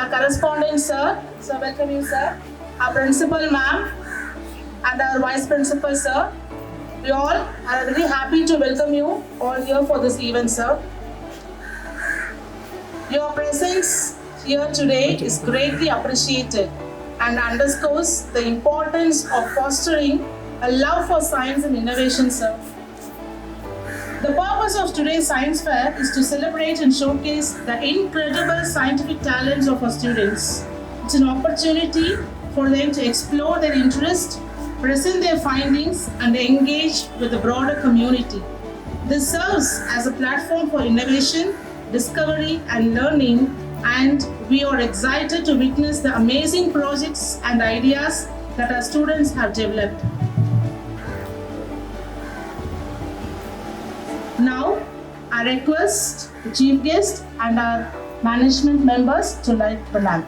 our correspondent sir, so welcome you sir, our principal ma'am, and our vice principal sir. We all are very happy to welcome you all here for this event, sir. Your presence here today is greatly appreciated and underscores the importance of fostering a love for science and innovation, sir. The purpose of today's science fair is to celebrate and showcase the incredible scientific talents of our students. It's an opportunity for them to explore their interest, present their findings, and engage with the broader community. This serves as a platform for innovation, discovery, and learning, and we are excited to witness the amazing projects and ideas that our students have developed. Now, I request the chief guest and our management members to light the lamp.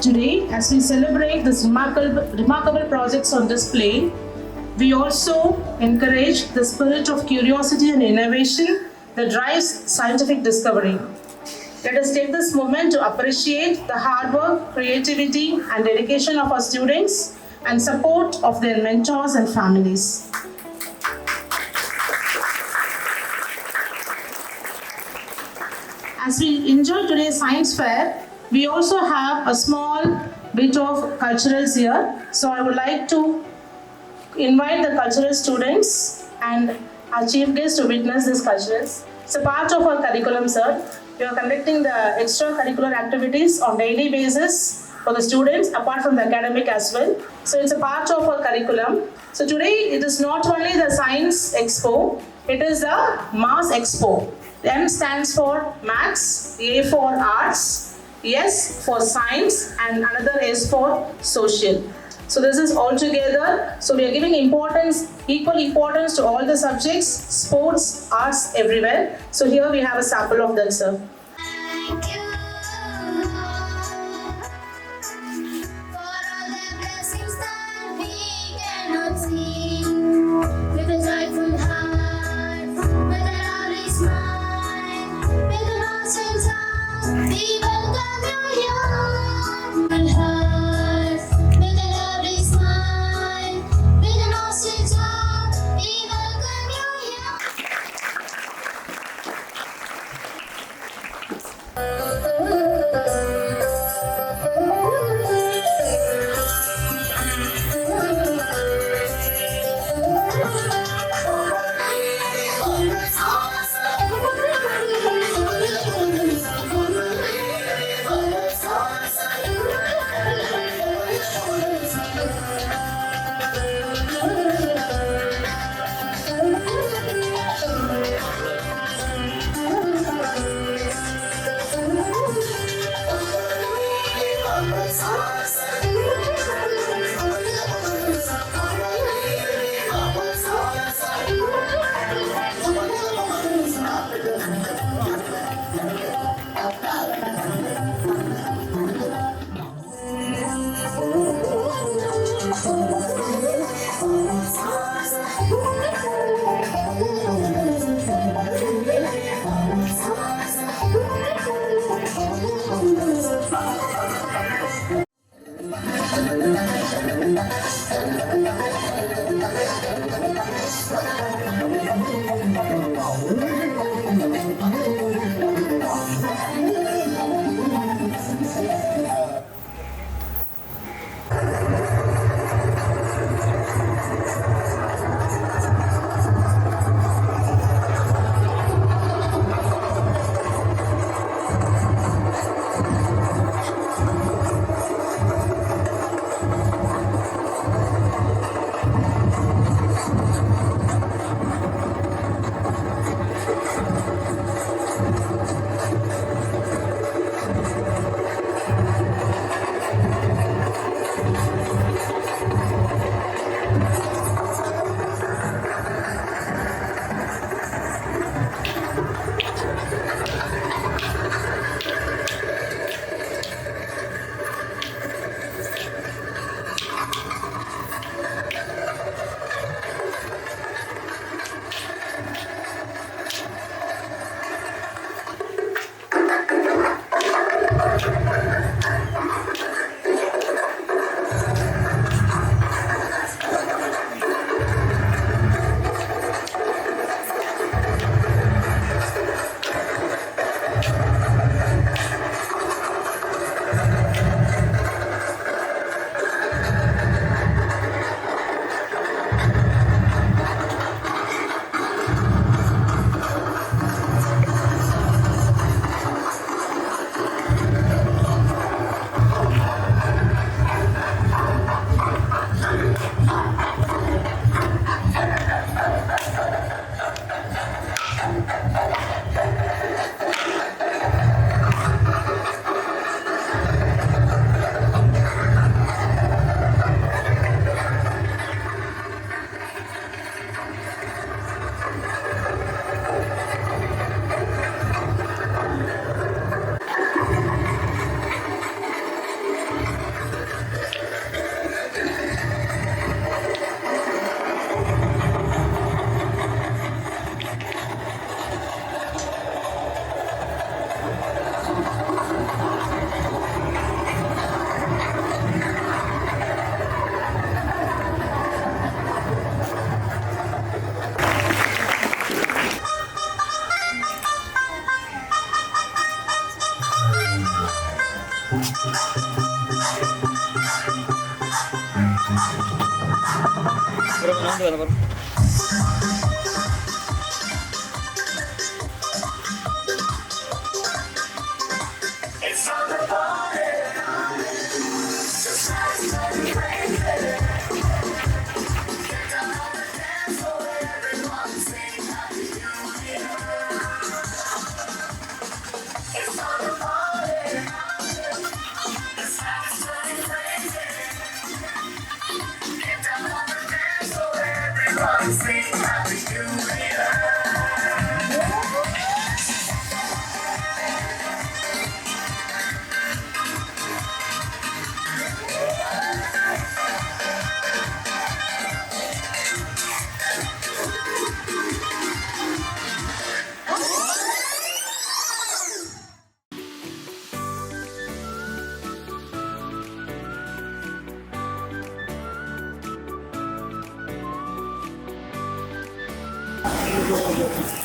Today, as we celebrate these remarkable projects on display, we also encourage the spirit of curiosity and innovation that drives scientific discovery. Let us take this moment to appreciate the hard work, creativity, and dedication of our students and support of their mentors and families. As we enjoy today's science fair, we also have a small bit of culturals here. So I would like to invite the cultural students and our chief guest to witness this culturals. It's a part of our curriculum, sir. We are conducting the extracurricular activities on daily basis for the students, apart from the academic as well. So it's a part of our curriculum. So today it is not only the Science Expo, it is a MASS Expo. M stands for Maths, A for Arts, S for Science, and another S for Social. So this is all together. So we are giving equal importance to all the subjects, sports, arts, everywhere. So here we have a sample of that, sir. Thank you for all the blessings that we cannot see. With a joyful heart, with a lovely smile, with an awesome song, we welcome you here. One heart, with a lovely smile, with an awesome song, we welcome you here.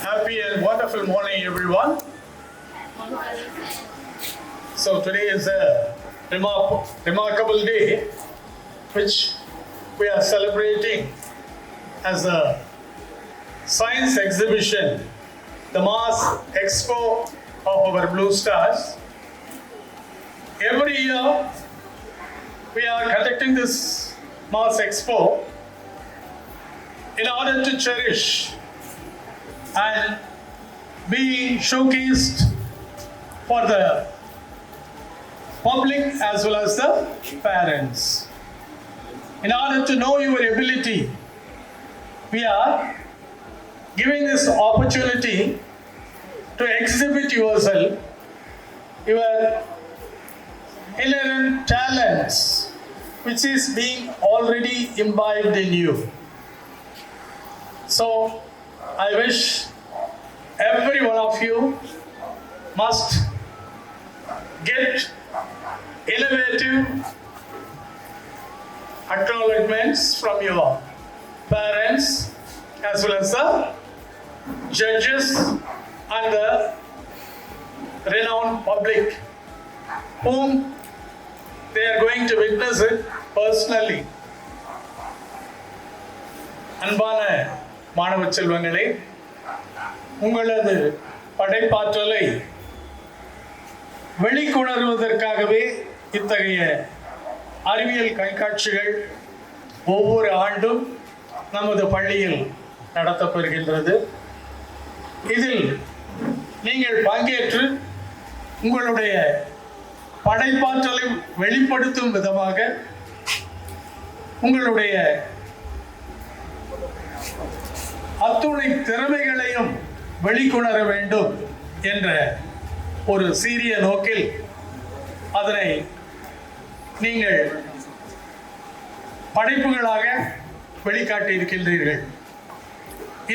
Happy and wonderful morning, everyone. So today is a remarkable day, which we are celebrating as a science exhibition, the MASS Expo of our Blue Stars. Every year, we are conducting this MASS Expo in order to cherish and be showcased for the public as well as the parents. In order to know your ability, we are giving this opportunity to exhibit yourself, your inherent talents, which is being already imbibed in you. So, I wish every one of you must get innovative acknowledgements from your parents as well as the judges and the renowned public whom they are going to witness it personally. அன்பான மாணவ செல்வங்களே, உங்களது படைப்பாற்றலை வெளிக்கொணர்வதற்காகவே இத்தகைய அறிவியல் கண்காட்சிகள் ஒவ்வொரு ஆண்டும் நமது பள்ளியில் நடத்தப்பெறுகின்றது. இதில் நீங்கள் பங்கேற்று உங்களுடைய படைப்பாற்றலை வெளிப்படுத்தும் விதமாக உங்களுடைய அத்துணை திறமைகளையும் வெளிக்கொணர வேண்டும் என்ற ஒரு சீரிய நோக்கில் அதனை நீங்கள் படைப்புகளாக வெளிக்காட்டி இருக்கின்றீர்கள்.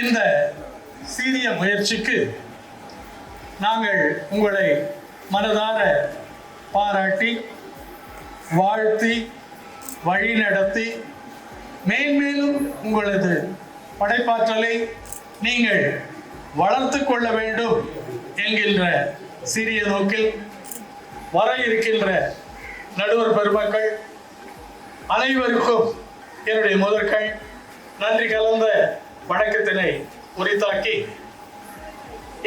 இந்த சீரிய முயற்சிக்கு நாங்கள் உங்களை மனதார பாராட்டி வாழ்த்தி வழிநடத்தி மேன்மேலும் உங்களது படைப்பாற்றலை நீங்கள் வளர்த்து கொள்ள வேண்டும் என்கின்ற சிறிய நோக்கில் வர இருக்கின்ற நடுவர் பெருமக்கள் அனைவருக்கும் என்னுடைய முதற்கண் நன்றி கலந்த வணக்கத்தினை உரித்தாக்கி,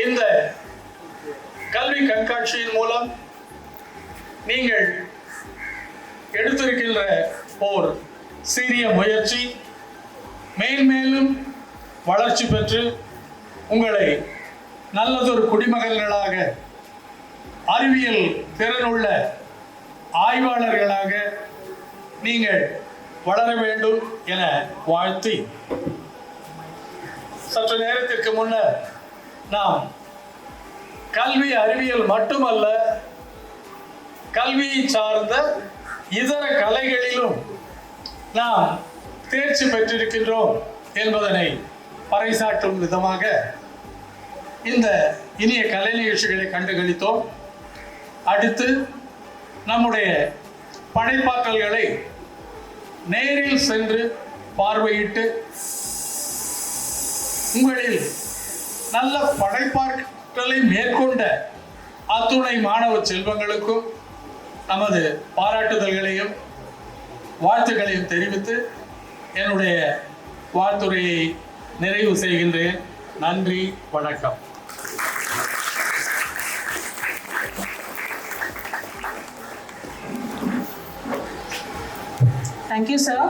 இந்த கல்வி கண்காட்சியின் மூலம் நீங்கள் எடுத்திருக்கின்ற ஓர் சீரிய முயற்சி மேன்மேலும் வளர்ச்சி பெற்று உங்களை நல்லதொரு குடிமகன்களாக, அறிவியல் திறனுள்ள ஆய்வாளர்களாக நீங்கள் வளர வேண்டும் என வாழ்த்தி, சற்று நேரத்திற்கு முன்னர் நாம் கல்வி அறிவியல் மட்டுமல்ல, கல்வியை சார்ந்த இதர கலைகளிலும் நாம் தேர்ச்சி பெற்றிருக்கின்றோம் என்பதனை பறைசாற்றும் விதமாக இந்த இனிய கலை நிகழ்ச்சிகளை கண்டுகளித்தோம். அடுத்து நம்முடைய படைப்பாற்றல்களை நேரில் சென்று பார்வையிட்டு உங்களில் நல்ல படைப்பாற்றலை மேற்கொண்ட அத்துணை மாணவ செல்வங்களுக்கும் நமது பாராட்டுதல்களையும் வாழ்த்துக்களையும் தெரிவித்து என்னுடைய வாழ்த்துரையை நிறைவு செய்கின்றேன். நன்றி, வணக்கம். Thank you, sir,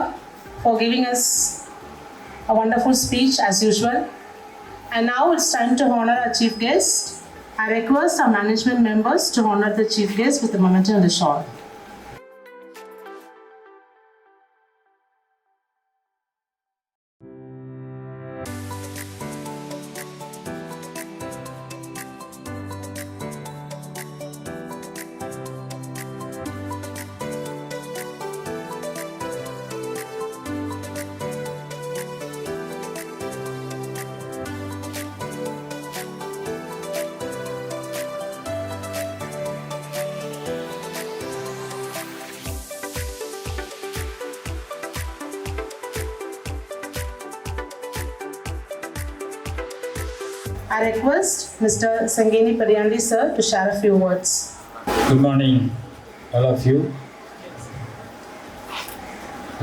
for giving us a wonderful speech as usual. And now it's time to honor our chief guest. I request our management members to honor the chief guest with a memento and a shawl. I request Mr. Sangeni Pariyandi sir to share a few words. Good morning, all of you.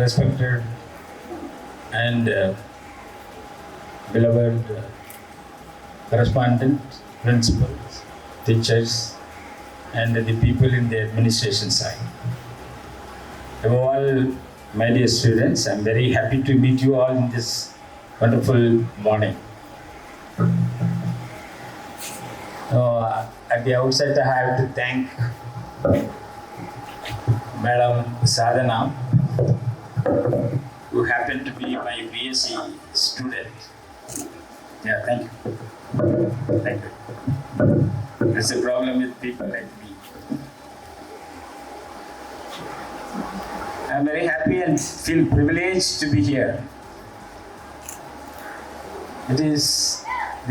Respected and beloved correspondents, principals, teachers, and the people in the administration side. Above all, my dear students, I'm very happy to meet you all in this wonderful morning. At the outset, I have to thank Madam Sadhana, who happened to be my BSc student. Yeah, thank you. Thank you. There's a problem with people like me. I'm very happy and feel privileged to be here. It is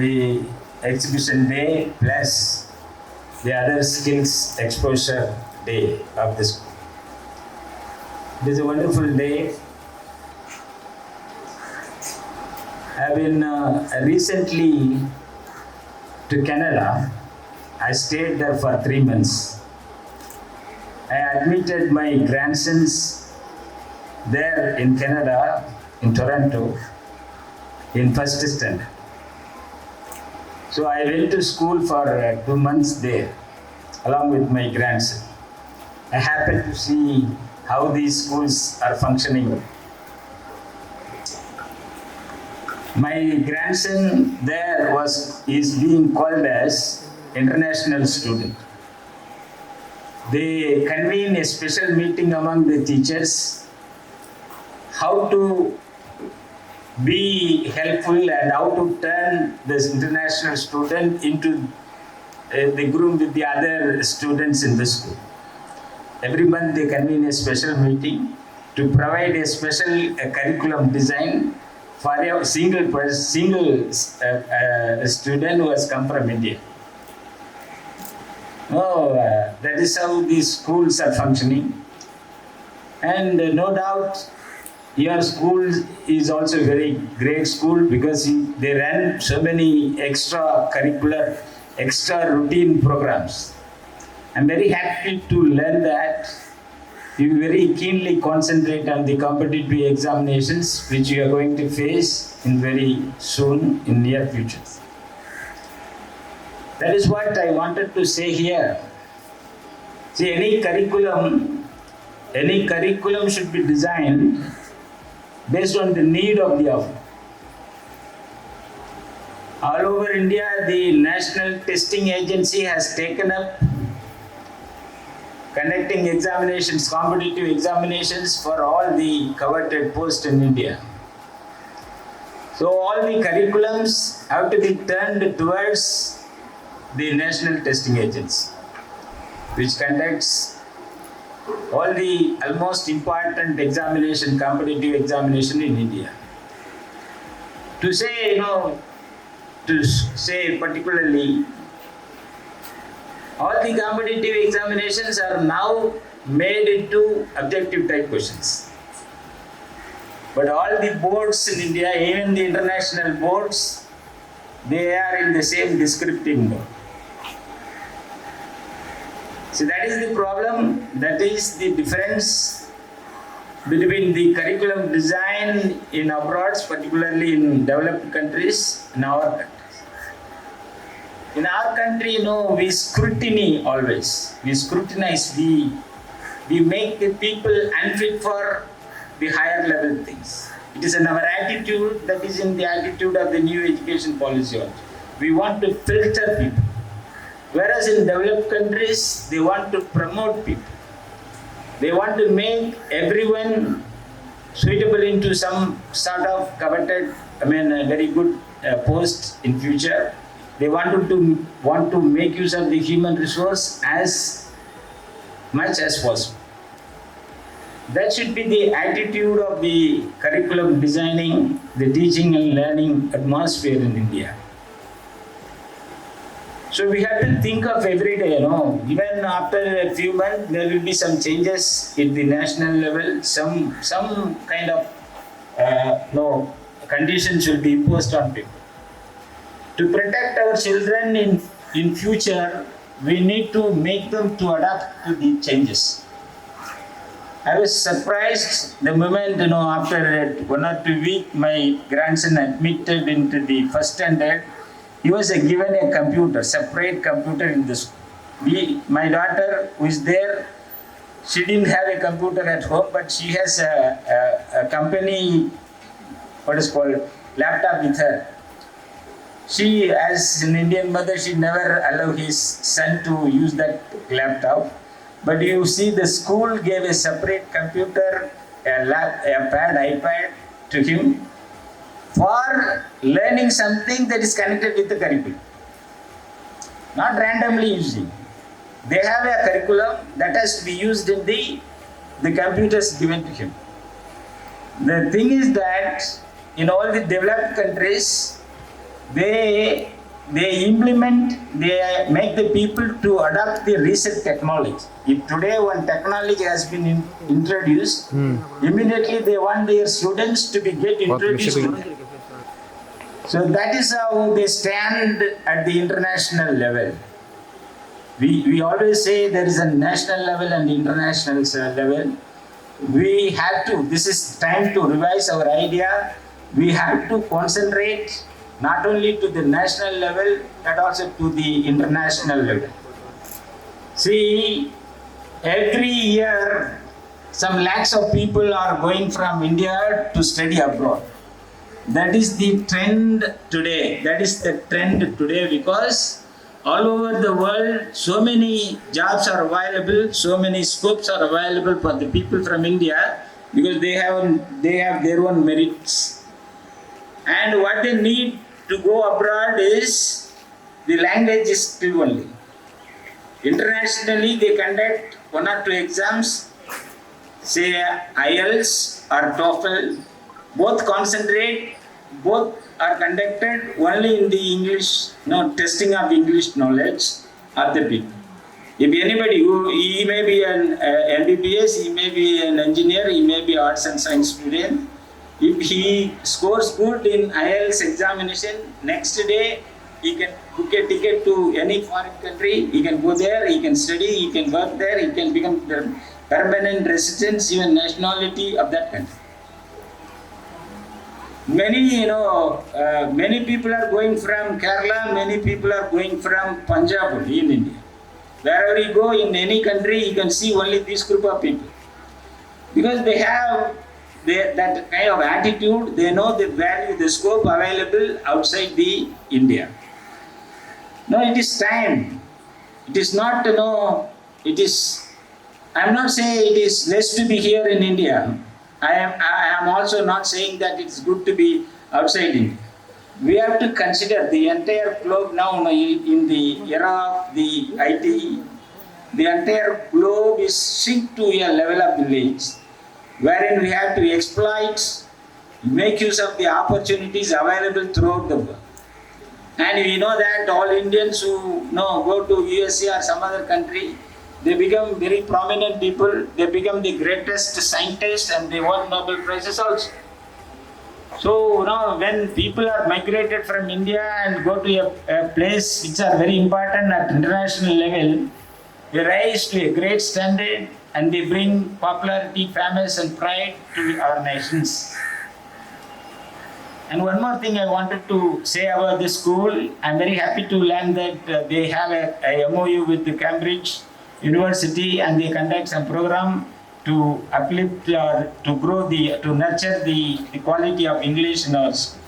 the exhibition day plus the other skills exposure day of the school. It is a wonderful day. I've been recently to Canada. I stayed there for 3 months. I admitted my grandsons there in Canada, in Toronto, in first standard. So I went to school for 2 months there, along with my grandson. I happened to see how these schools are functioning. My grandson there is being called as international student. They convene a special meeting among the teachers, how to be helpful and how to turn this international student into the group with the other students in the school. Every month they convene a special meeting to provide a special curriculum design for a single student who has come from India. That is how these schools are functioning. And no doubt your school is also a very great school because they run so many extracurricular, extra routine programs. I'm very happy to learn that you very keenly concentrate on the competitive examinations which you are going to face in very soon, in near future. That is what I wanted to say here. See, any curriculum should be designed based on the need of the hour. All over India, the National Testing Agency has taken up conducting examinations, competitive examinations for all the coveted posts in India. So all the curriculums have to be turned towards the National Testing Agency, which conducts all the almost important examination, competitive examination in India. To say particularly, all the competitive examinations are now made into objective type questions. But all the boards in India, even the international boards, they are in the same descriptive mode. So that is the problem, that is the difference between the curriculum design in abroad, particularly in developed countries, and our countries. In our country, we scrutiny always. We scrutinize, we make the people unfit for the higher level things. It is in our attitude, that is in the attitude of the new education policy also. We want to filter people. Whereas in developed countries, they want to promote people. They want to make everyone suitable into some sort of coveted, a very good post in future. They want to make use of the human resource as much as possible. That should be the attitude of the curriculum designing, the teaching and learning atmosphere in India. So we have to think of every day, even after a few months, there will be some changes at the national level, some kind of conditions will be imposed on people. To protect our children in future, we need to make them to adapt to the changes. I was surprised the moment, after 1 or 2 weeks, my grandson admitted into the first standard. He was given a computer, separate computer in the school. My daughter who is there, she didn't have a computer at home, but she has a company, laptop with her. She, as an Indian mother, she never allowed his son to use that laptop. But you see, the school gave a separate computer, a pad, iPad to him for learning something that is connected with the curriculum. Not randomly using. They have a curriculum that has to be used in the computers given to him. The thing is that in all the developed countries, they make the people to adopt the recent technology. If today one technology has been introduced, immediately they want their students to get introduced to that. So that is how they stand at the international level. We always say there is a national level and international level. We have to, this is time to revise our idea. We have to concentrate not only to the national level, but also to the international level. See, every year, some lakhs of people are going from India to study abroad. That is the trend today. Because all over the world, so many jobs are available, so many scopes are available for the people from India, because they have their own merits. And what they need to go abroad is the language skill only. Internationally, they conduct 1 or 2 exams, say IELTS or TOEFL. Both are conducted only in the English, testing of English knowledge of the people. If anybody, he may be an MBBS, he may be an engineer, he may be arts and science student. If he scores good in IELTS examination, next day he can book a ticket to any foreign country, he can go there, he can study, he can work there, he can become the permanent residence, even nationality of that country. Many people are going from Kerala, many people are going from Punjab only in India. Wherever you go in any country, you can see only this group of people. Because they have that kind of attitude, they know the value, the scope available outside the India. No, it is time. It is not, I'm not saying it is less to be here in India. I am also not saying that it's good to be outside India. We have to consider the entire globe now in the era of the IT. The entire globe is shrink to a level of village, wherein we have to exploit, make use of the opportunities available throughout the world. And we know that all Indians who go to USA or some other country, they become very prominent people, they become the greatest scientists, and they won Nobel Prizes also. So when people are migrated from India and go to a place which are very important at international level, they rise to a great standard, and they bring popularity, famous, and pride to our nations. And one more thing I wanted to say about this school, I'm very happy to learn that they have a MOU with the Cambridge University, and they conduct some program to uplift or to grow to nurture the quality of English in our school.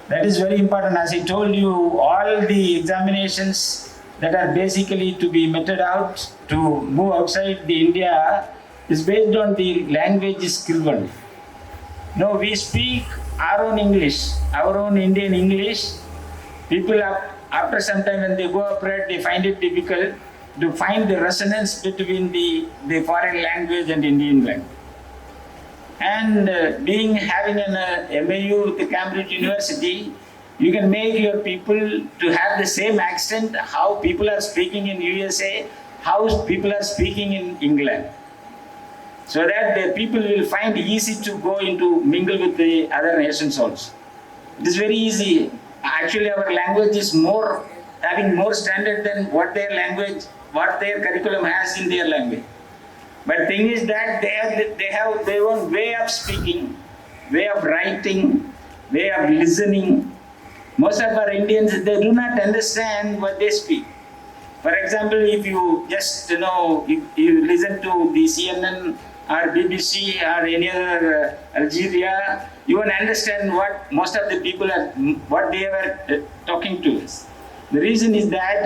That is very important. As I told you, all the examinations that are basically to be meted out to move outside the India is based on the language skill only. No, we speak our own English, our own Indian English. People after some time when they go abroad, they find it difficult to find the resonance between the foreign language and Indian language. And having an MAU with the Cambridge University, you can make your people to have the same accent how people are speaking in USA, how people are speaking in England. So that the people will find easy to go into mingle with the other nations also. It is very easy. Actually, our language is having more standard than what their curriculum has in their language. But thing is that they have their own way of speaking, way of writing, way of listening. Most of our Indians, they do not understand what they speak. For example, if you just, if you listen to the CNN or BBC or any other Algeria, you won't understand what most of the people what they were talking to us. The reason is that,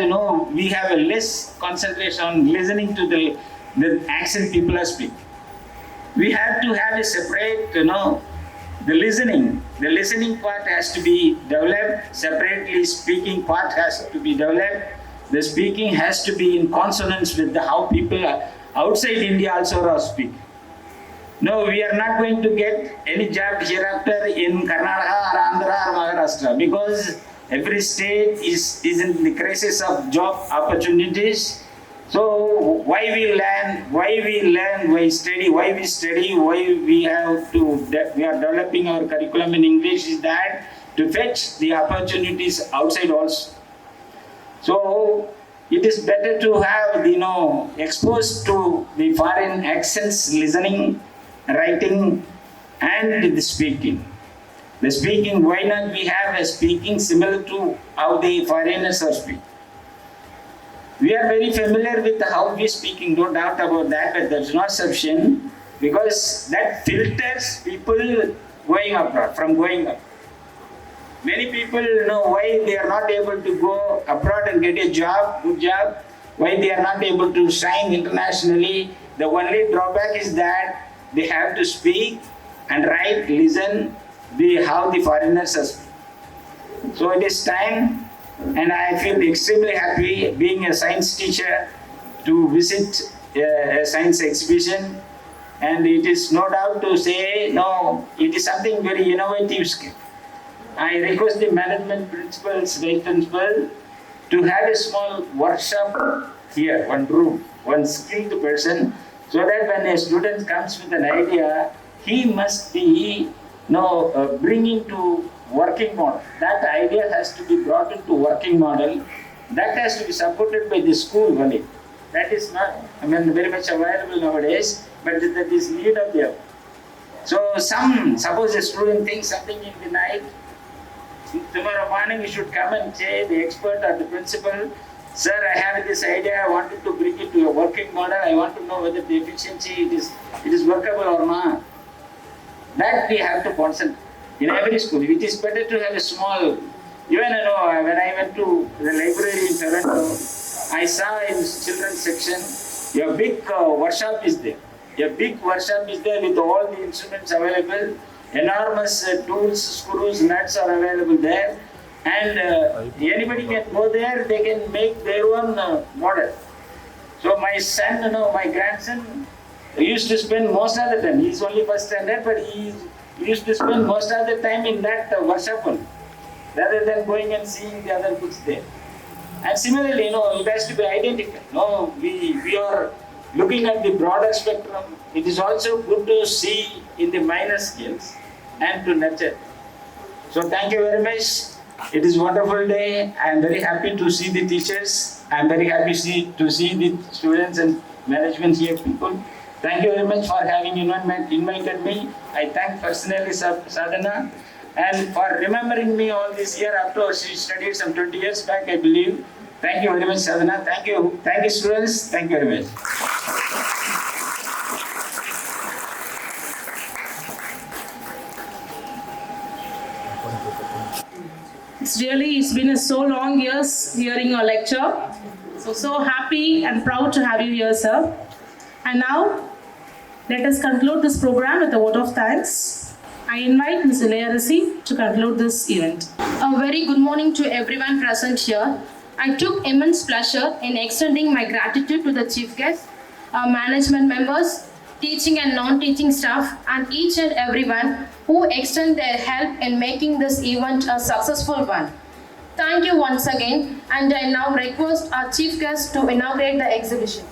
we have a less concentration on listening to the accent people are speaking. We have to have a separate, the listening part has to be developed separately, speaking part has to be developed. The speaking has to be in consonance with how people outside India also are speaking. No, we are not going to get any job hereafter in Karnataka or Andhra or Maharashtra because every state is in the crisis of job opportunities. So why we learn, why we study, why we are developing our curriculum in English is that to fetch the opportunities outside also. So it is better to have, exposed to the foreign accents, listening, writing, and the speaking. The speaking, why not we have a speaking similar to how the foreigners are speaking? We are very familiar with how we are speaking, no doubt about that, but that's not sufficient because that filters people from going up. Many people know why they are not able to go abroad and get a good job, why they are not able to shine internationally. The only drawback is that they have to speak and write, listen, how the foreigners are speaking. So it is time. And I feel extremely happy being a science teacher to visit a science exhibition. And it is no doubt to say, it is something very innovative skill. I request the management principals, to have a small workshop here, one room, one skilled person, so that when a student comes with an idea, he must be bringing to working model. That idea has to be brought into working model. That has to be supported by the school only. That is not, very much available nowadays, but that is need of the hour. So suppose a student thinks something in the night, tomorrow morning you should come and say the expert or the principal, sir, I have this idea, I wanted to bring it to a working model, I want to know whether the efficiency it is workable or not. That we have to concentrate. In every school, it is better to have a small, when I went to the library in Toronto, I saw in children's section, a big workshop is there. A big workshop is there with all the instruments available, enormous tools, screws, nuts are available there, and anybody can go there, they can make their own model. So my son, my grandson, used to spend most of the time, he's only first standard, but he used to spend most of the time in that workshop only, rather than going and seeing the other books there. And similarly, it has to be identical. We are looking at the broader spectrum. It is also good to see in the minor skills and to nurture. So thank you very much. It is a wonderful day. I am very happy to see the teachers. I am very happy to see the students and management here people. Thank you very much for having invited me. I thank personally Sadhana and for remembering me all this year after she studied some 20 years back, I believe. Thank you very much, Sadhana. Thank you. Thank you, students. Thank you very much. It's been so long years hearing your lecture. So happy and proud to have you here, sir. And now, let us conclude this program with a vote of thanks. I invite Ms. Ilayarasi to conclude this event. A very good morning to everyone present here. I took immense pleasure in extending my gratitude to the chief guest, our management members, teaching and non-teaching staff, and each and everyone who extend their help in making this event a successful one. Thank you once again, and I now request our chief guest to inaugurate the exhibition.